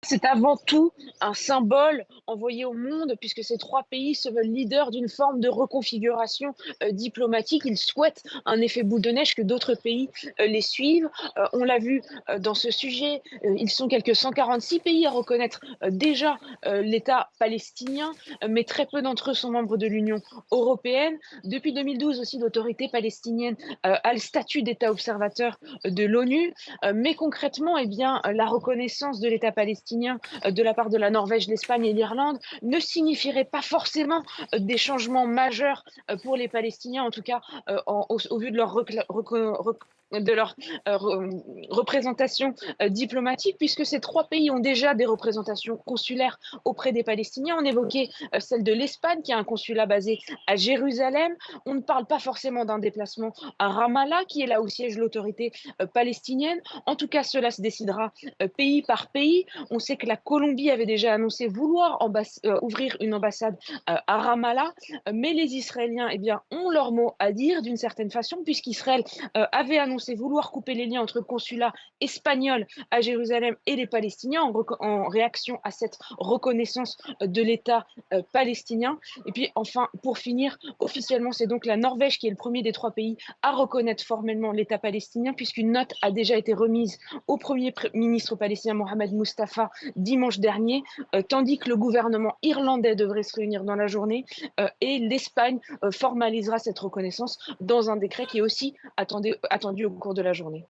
C'est avant tout un symbole envoyé au monde puisque ces 3 pays se veulent leaders d'une forme de reconfiguration, diplomatique. Ils souhaitent un effet boule de neige que d'autres pays, les suivent. On l'a vu, dans ce sujet, ils sont quelques 146 pays à reconnaître, déjà, l'État palestinien, mais très peu d'entre eux sont membres de l'Union européenne. Depuis 2012 aussi, l'autorité palestinienne, a le statut d'État observateur de l'ONU, mais concrètement, eh bien, la reconnaissance de l'État palestinien de la part de la Norvège, l'Espagne et l'Irlande ne signifierait pas forcément des changements majeurs pour les Palestiniens, en tout cas au vu de leur représentation diplomatique, puisque ces 3 pays ont déjà des représentations consulaires auprès des Palestiniens. On évoquait celle de l'Espagne, qui a un consulat basé à Jérusalem. On ne parle pas forcément d'un déplacement à Ramallah, qui est là où siège l'autorité palestinienne. En tout cas, cela se décidera pays par pays. On sait que la Colombie avait déjà annoncé vouloir ouvrir une ambassade à Ramallah, mais les Israéliens eh bien, ont leur mot à dire d'une certaine façon, puisqu'Israël avait annoncé vouloir couper les liens entre le consulat espagnol à Jérusalem et les Palestiniens en réaction à cette reconnaissance de l'État palestinien. Et puis enfin, pour finir, officiellement, c'est donc la Norvège qui est le premier des 3 pays à reconnaître formellement l'État palestinien, puisqu'une note a déjà été remise au premier ministre palestinien Mohamed Mustafa dimanche dernier, tandis que le gouvernement irlandais devrait se réunir dans la journée et l'Espagne formalisera cette reconnaissance dans un décret qui est aussi attendu au cours de la journée.